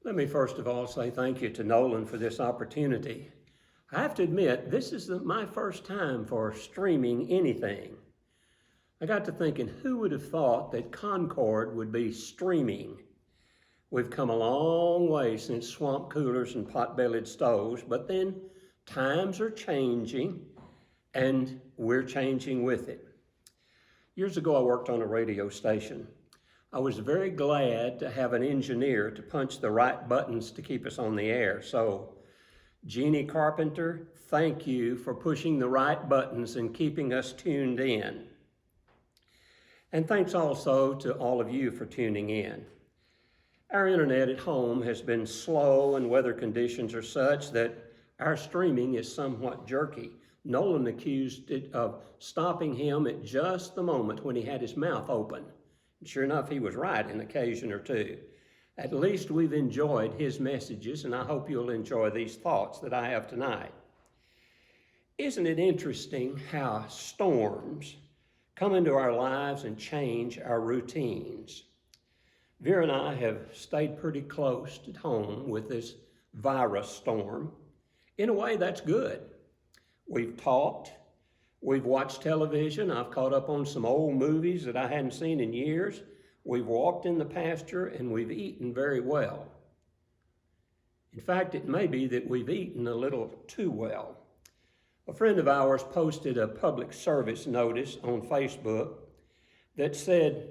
Let me first of all say thank you to Nolan for this opportunity. I have to admit, this is my first time for streaming anything. I got to thinking, who would have thought that Concord would be streaming? We've come a long way since swamp coolers and pot-bellied stoves, but then times are changing and we're changing with it. Years ago, I worked on a radio station. I was very glad to have an engineer to punch the right buttons to keep us on the air. So, Jeannie Carpenter, thank you for pushing the right buttons and keeping us tuned in. And thanks also to all of you for tuning in. Our internet at home has been slow and weather conditions are such that our streaming is somewhat jerky. Nolan accused it of stopping him at just the moment when he had his mouth open. And sure enough, he was right an occasion or two. At least we've enjoyed his messages, and I hope you'll enjoy these thoughts that I have tonight. Isn't it interesting how storms come into our lives and change our routines? Vera and I have stayed pretty close at home with this virus storm. In a way, that's good. We've talked, we've watched television. I've caught up on some old movies that I hadn't seen in years. We've walked in the pasture and we've eaten very well. In fact, it may be that we've eaten a little too well. A friend of ours posted a public service notice on Facebook that said,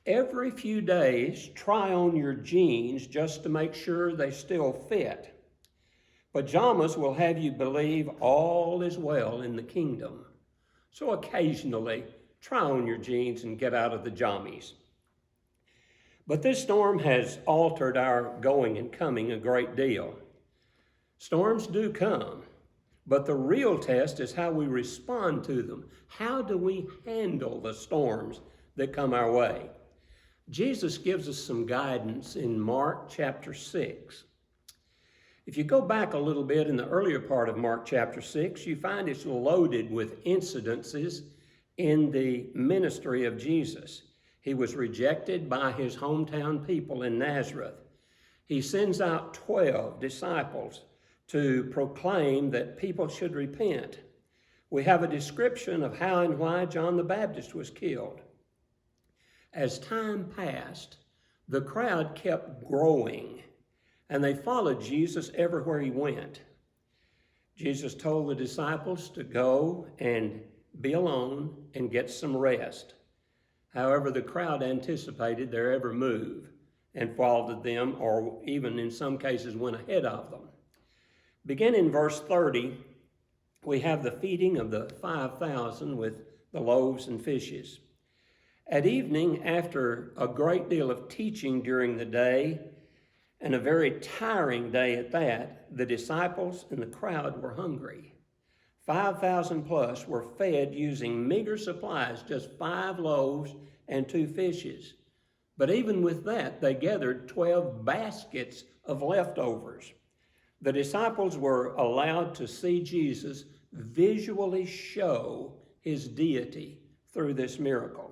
every few days, try on your jeans just to make sure they still fit. Pajamas will have you believe all is well in the kingdom. So occasionally, try on your jeans and get out of the jammies. But this storm has altered our going and coming a great deal. Storms do come, but the real test is how we respond to them. How do we handle the storms that come our way? Jesus gives us some guidance in Mark chapter 6. If you go back a little bit in the earlier part of Mark chapter 6, you find it's loaded with incidences in the ministry of Jesus. He was rejected by his hometown people in Nazareth. He sends out 12 disciples to proclaim that people should repent. We have a description of how and why John the Baptist was killed. As time passed, the crowd kept growing, and they followed Jesus everywhere he went. Jesus told the disciples to go and be alone and get some rest. However, the crowd anticipated their every move and followed them, or even in some cases went ahead of them. Beginning in verse 30, we have the feeding of the 5,000 with the loaves and fishes. At evening, after a great deal of teaching during the day, and a very tiring day at that, the disciples and the crowd were hungry. 5,000 plus were fed using meager supplies, just 5 loaves and 2 fishes. But even with that, they gathered 12 baskets of leftovers. The disciples were allowed to see Jesus visually show his deity through this miracle.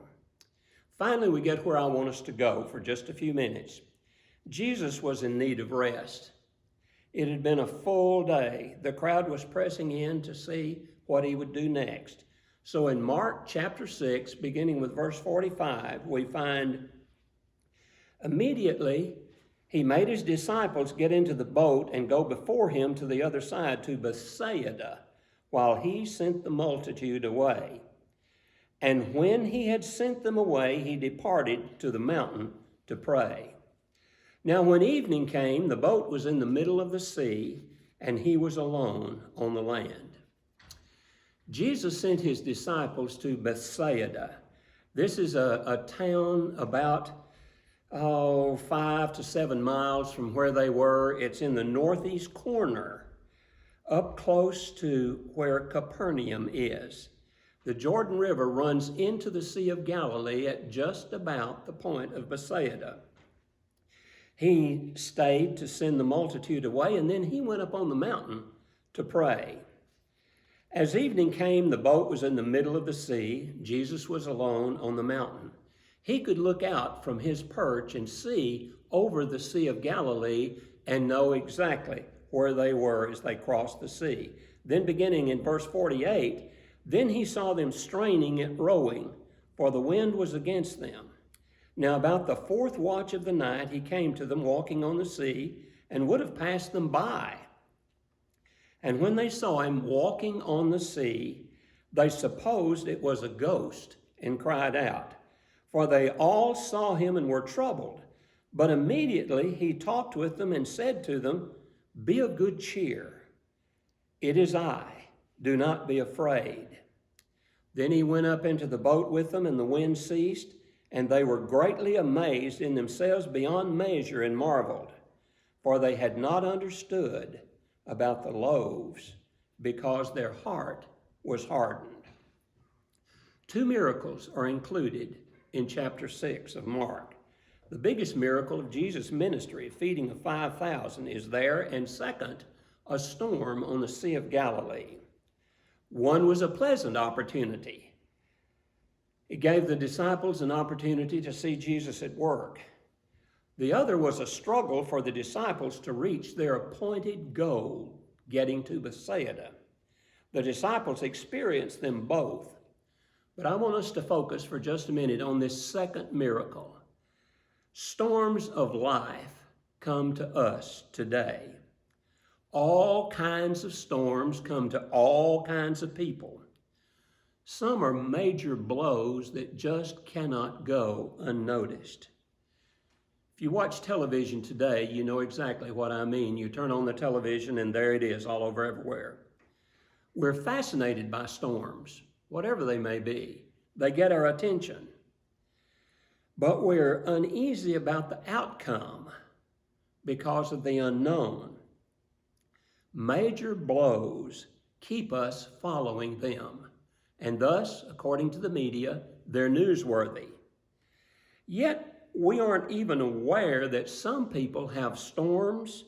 Finally, we get where I want us to go for just a few minutes. Jesus was in need of rest. It had been a full day. The crowd was pressing in to see what he would do next. So in Mark chapter 6, beginning with verse 45, we find, immediately he made his disciples get into the boat and go before him to the other side, to Bethsaida, while he sent the multitude away. And when he had sent them away, he departed to the mountain to pray. Now when evening came, the boat was in the middle of the sea, and he was alone on the land. Jesus sent his disciples to Bethsaida. This is a town about 5 to 7 miles from where they were. It's in the northeast corner, up close to where Capernaum is. The Jordan River runs into the Sea of Galilee at just about the point of Bethsaida. He stayed to send the multitude away, and then he went up on the mountain to pray. As evening came, the boat was in the middle of the sea. Jesus was alone on the mountain. He could look out from his perch and see over the Sea of Galilee and know exactly where they were as they crossed the sea. Then beginning in verse 48, then he saw them straining at rowing, for the wind was against them. Now about the fourth watch of the night he came to them walking on the sea, and would have passed them by. And when they saw him walking on the sea, they supposed it was a ghost, and cried out. For they all saw him and were troubled. But immediately he talked with them and said to them, Be of good cheer. It is I. Do not be afraid. Then he went up into the boat with them, and the wind ceased, and they were greatly amazed in themselves beyond measure and marveled, for they had not understood about the loaves, because their heart was hardened. Two miracles are included in chapter 6 of Mark. The biggest miracle of Jesus' ministry, feeding of 5,000, is there, and second, a storm on the Sea of Galilee. One was a pleasant opportunity. It gave the disciples an opportunity to see Jesus at work. The other was a struggle for the disciples to reach their appointed goal, getting to Bethsaida. The disciples experienced them both, but I want us to focus for just a minute on this second miracle. Storms of life come to us today. All kinds of storms come to all kinds of people. Some are major blows that just cannot go unnoticed. If you watch television today, you know exactly what I mean. You turn on the television and there it is all over everywhere. We're fascinated by storms, whatever they may be. They get our attention. But we're uneasy about the outcome because of the unknown. Major blows keep us following them, and thus, according to the media, they're newsworthy. Yet, we aren't even aware that some people have storms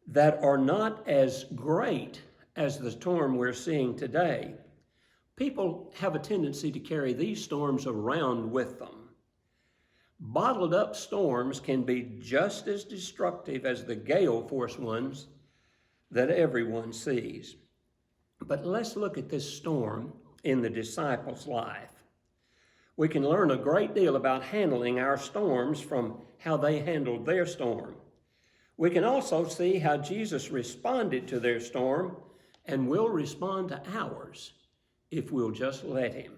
that are not as great as the storm we're seeing today. People have a tendency to carry these storms around with them. Bottled up storms can be just as destructive as the gale force ones that everyone sees. But let's look at this storm in the disciples' life. We can learn a great deal about handling our storms from how they handled their storm. We can also see how Jesus responded to their storm and will respond to ours if we'll just let him.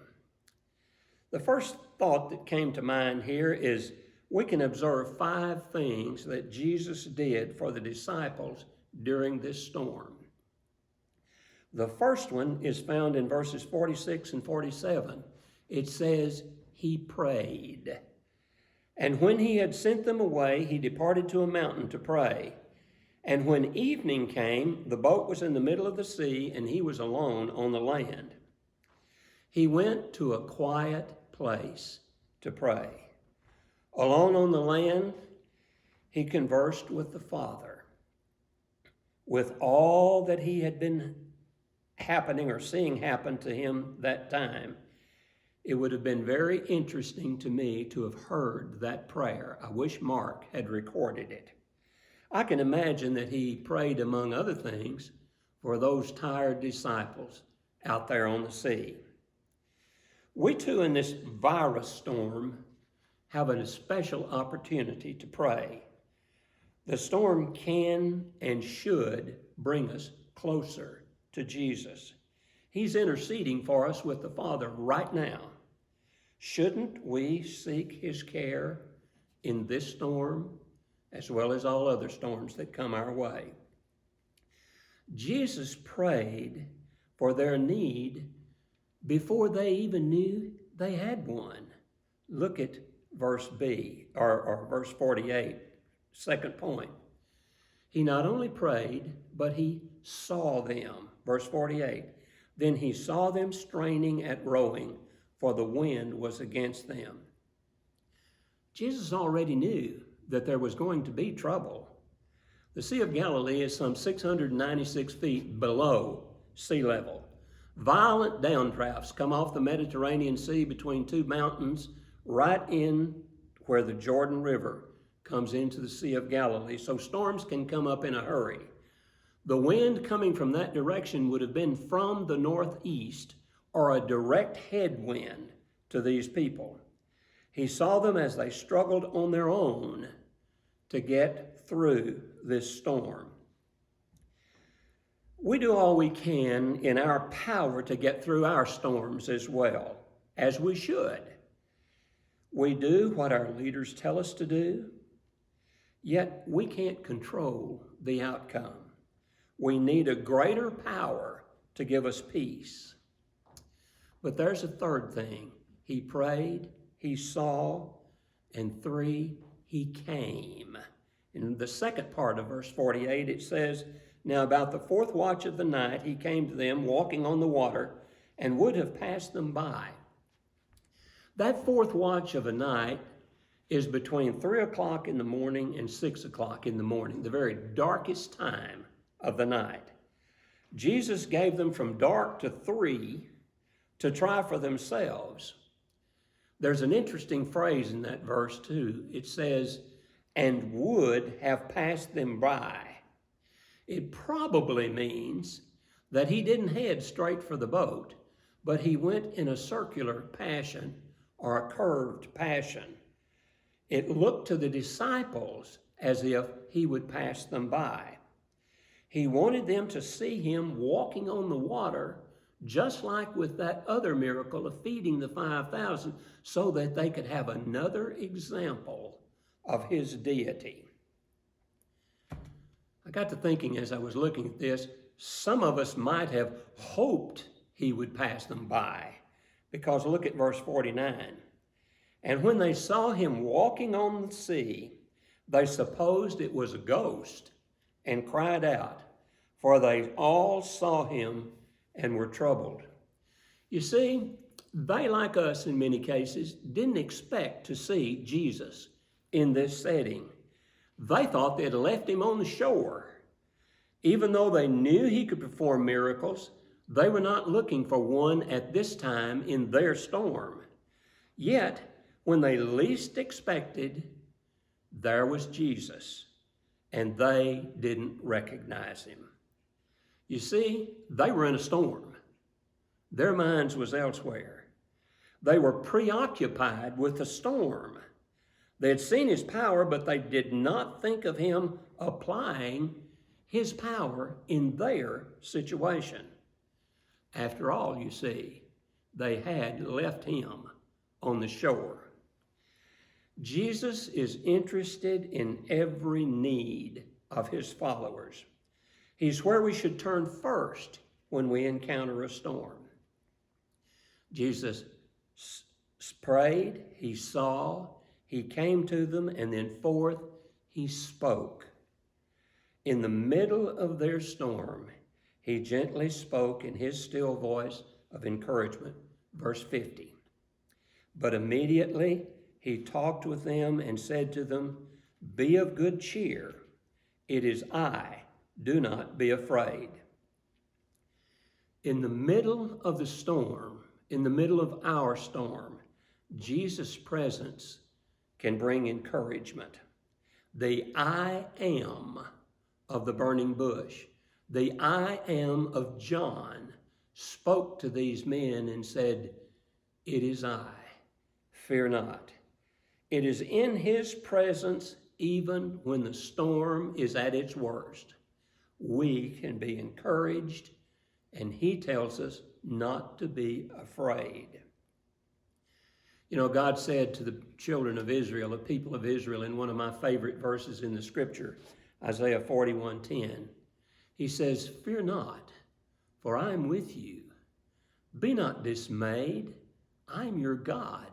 The first thought that came to mind here is we can observe 5 things that Jesus did for the disciples during this storm. The first one is found in verses 46 and 47. It says, he prayed. And when he had sent them away, he departed to a mountain to pray. And when evening came, the boat was in the middle of the sea, and he was alone on the land. He went to a quiet place to pray. Alone on the land, he conversed with the Father. With all that he had been happening or seeing happen to him that time, it would have been very interesting to me to have heard that prayer. I wish Mark had recorded it. I can imagine that he prayed, among other things, for those tired disciples out there on the sea. We too, in this virus storm, have a special opportunity to pray. The storm can and should bring us closer to Jesus. He's interceding for us with the Father right now. Shouldn't we seek his care in this storm as well as all other storms that come our way? Jesus prayed for their need before they even knew they had one. Look at verse B, or verse 48, second point. He not only prayed, but he saw them. Verse 48, then he saw them straining at rowing, for the wind was against them. Jesus already knew that there was going to be trouble. The Sea of Galilee is some 696 feet below sea level. Violent downdrafts come off the Mediterranean Sea between two mountains right in where the Jordan River comes into the Sea of Galilee, so storms can come up in a hurry. The wind coming from that direction would have been from the northeast, or a direct headwind to these people. He saw them as they struggled on their own to get through this storm. We do all we can in our power to get through our storms as well, as we should. We do what our leaders tell us to do, yet we can't control the outcome. We need a greater power to give us peace. But there's a third thing. He prayed, he saw, and 3, he came. In the second part of verse 48, it says, "Now about the 4th watch of the night, he came to them walking on the water and would have passed them by." That 4th watch of a night is between 3 o'clock in the morning and 6 o'clock in the morning, the very darkest time of the night. Jesus gave them from dark to 3 to try for themselves. There's an interesting phrase in that verse too. It says, "and would have passed them by." It probably means that he didn't head straight for the boat, but he went in a circular passion or a curved passion. It looked to the disciples as if he would pass them by. He wanted them to see him walking on the water, just like with that other miracle of feeding the 5,000, so that they could have another example of his deity. I got to thinking as I was looking at this, some of us might have hoped he would pass them by, because look at verse 49. "And when they saw him walking on the sea, they supposed it was a ghost and cried out, for they all saw him and were troubled." You see, they, like us in many cases, didn't expect to see Jesus in this setting. They thought they had left him on the shore. Even though they knew he could perform miracles, they were not looking for one at this time in their storm. Yet, when they least expected, there was Jesus, and they didn't recognize him. You see, they were in a storm. Their minds was elsewhere. They were preoccupied with the storm. They had seen his power, but they did not think of him applying his power in their situation. After all, you see, they had left him on the shore. Jesus is interested in every need of his followers. He's where we should turn first when we encounter a storm. Jesus prayed, he saw, he came to them, and then 4th, he spoke. In the middle of their storm, he gently spoke in his still voice of encouragement. Verse 50. "But immediately he talked with them and said to them, 'Be of good cheer. It is I. Do not be afraid.'" In the middle of the storm, in the middle of our storm, Jesus' presence can bring encouragement. The "I am" of the burning bush, the "I am" of John, spoke to these men and said, "It is I. Fear not." It is in his presence, even when the storm is at its worst, we can be encouraged, and he tells us not to be afraid. You know, God said to the children of Israel, the people of Israel, in one of my favorite verses in the scripture, Isaiah 41:10, he says, "Fear not, for I am with you. Be not dismayed. I am your God.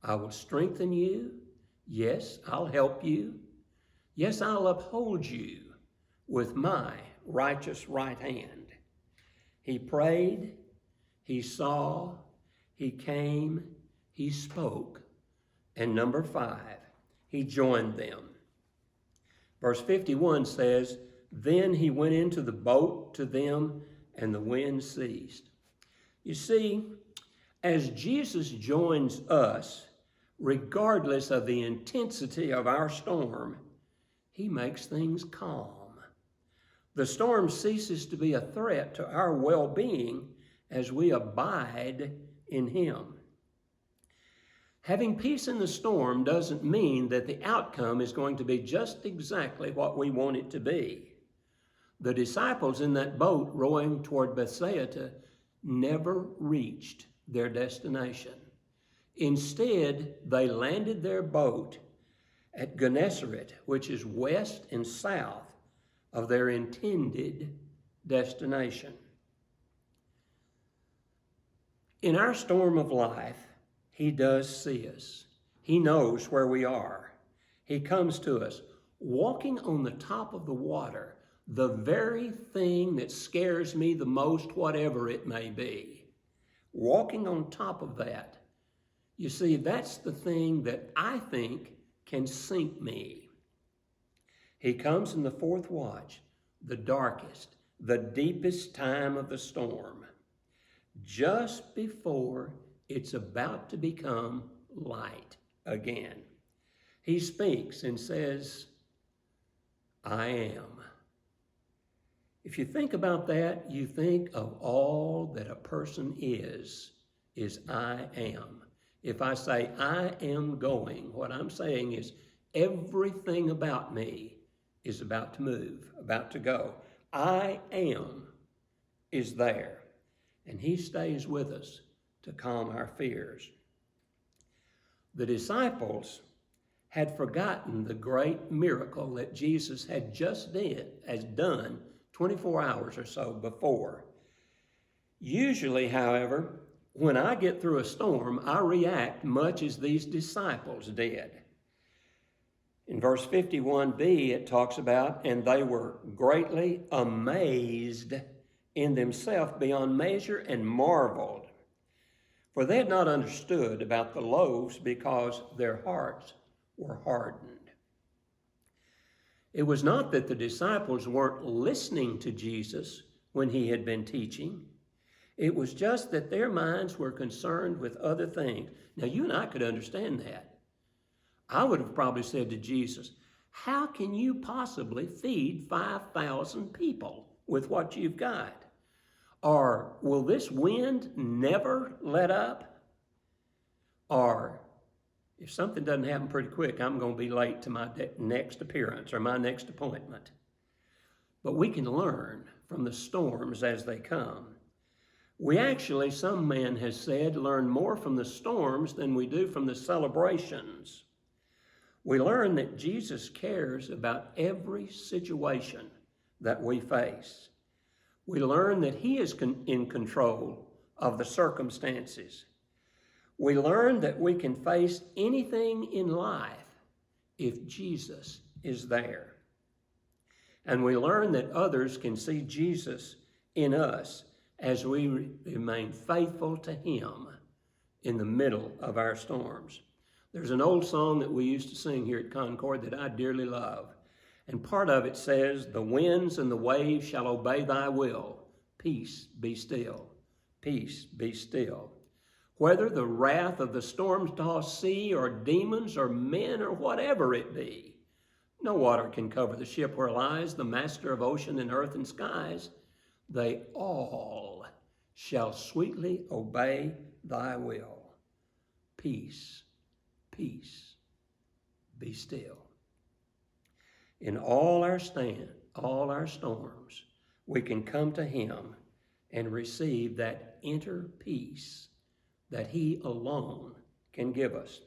I will strengthen you. Yes, I'll help you. Yes, I'll uphold you with my righteous right hand." He prayed, he saw, he came, he spoke, and number 5, he joined them. Verse 51 says, "Then he went into the boat to them, and the wind ceased." You see, as Jesus joins us, regardless of the intensity of our storm, He makes things calm. The storm ceases to be a threat to our well-being as we abide in Him. Having peace in the storm doesn't mean that the outcome is going to be just exactly what we want it to be. The disciples in that boat rowing toward Bethsaida never reached their destination. Instead, they landed their boat at Gennesaret, which is west and south of their intended destination. In our storm of life, He does see us. He knows where we are. He comes to us walking on the top of the water, the very thing that scares me the most, whatever it may be. Walking on top of that. You see, that's the thing that I think can sink me. He comes in the fourth watch, the darkest, the deepest time of the storm, just before it's about to become light again. He speaks and says, I am. If you think about that, you think of all that a person is I am. If I say I am going, what I'm saying is everything about me is about to move, about to go. I am is there, and He stays with us to calm our fears. The disciples had forgotten the great miracle that Jesus had just done 24 hours or so before. Usually, however, when I get through a storm, I react much as these disciples did. In verse 51b, it talks about, and they were greatly amazed in themselves beyond measure and marveled. For they had not understood about the loaves because their hearts were hardened. It was not that the disciples weren't listening to Jesus when He had been teaching. It was just that their minds were concerned with other things. Now, you and I could understand that. I would have probably said to Jesus, how can you possibly feed 5,000 people with what you've got? Or will this wind never let up? Or if something doesn't happen pretty quick, I'm going to be late to my next appearance or my next appointment. But we can learn from the storms as they come. We actually, some man has said, learn more from the storms than we do from the celebrations. We learn that Jesus cares about every situation that we face. We learn that He is in control of the circumstances. We learn that we can face anything in life if Jesus is there. And we learn that others can see Jesus in us as we remain faithful to Him in the middle of our storms. There's an old song that we used to sing here at Concord that I dearly love. And part of it says, the winds and the waves shall obey thy will. Peace, be still. Peace, be still. Whether the wrath of the storm-tossed sea or demons or men or whatever it be, no water can cover the ship where lies the master of ocean and earth and skies. They all shall sweetly obey thy will. Peace, peace, be still. In all our storms, we can come to Him and receive that inner peace that He alone can give us.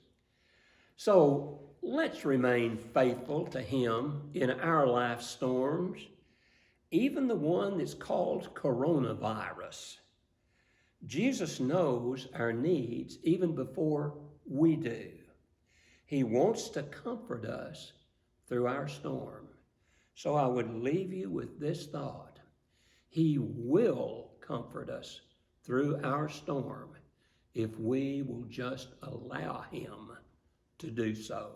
So let's remain faithful to Him in our life storms, even the one that's called coronavirus. Jesus knows our needs even before we do. He wants to comfort us through our storm. So I would leave you with this thought. He will comfort us through our storm if we will just allow Him to do so.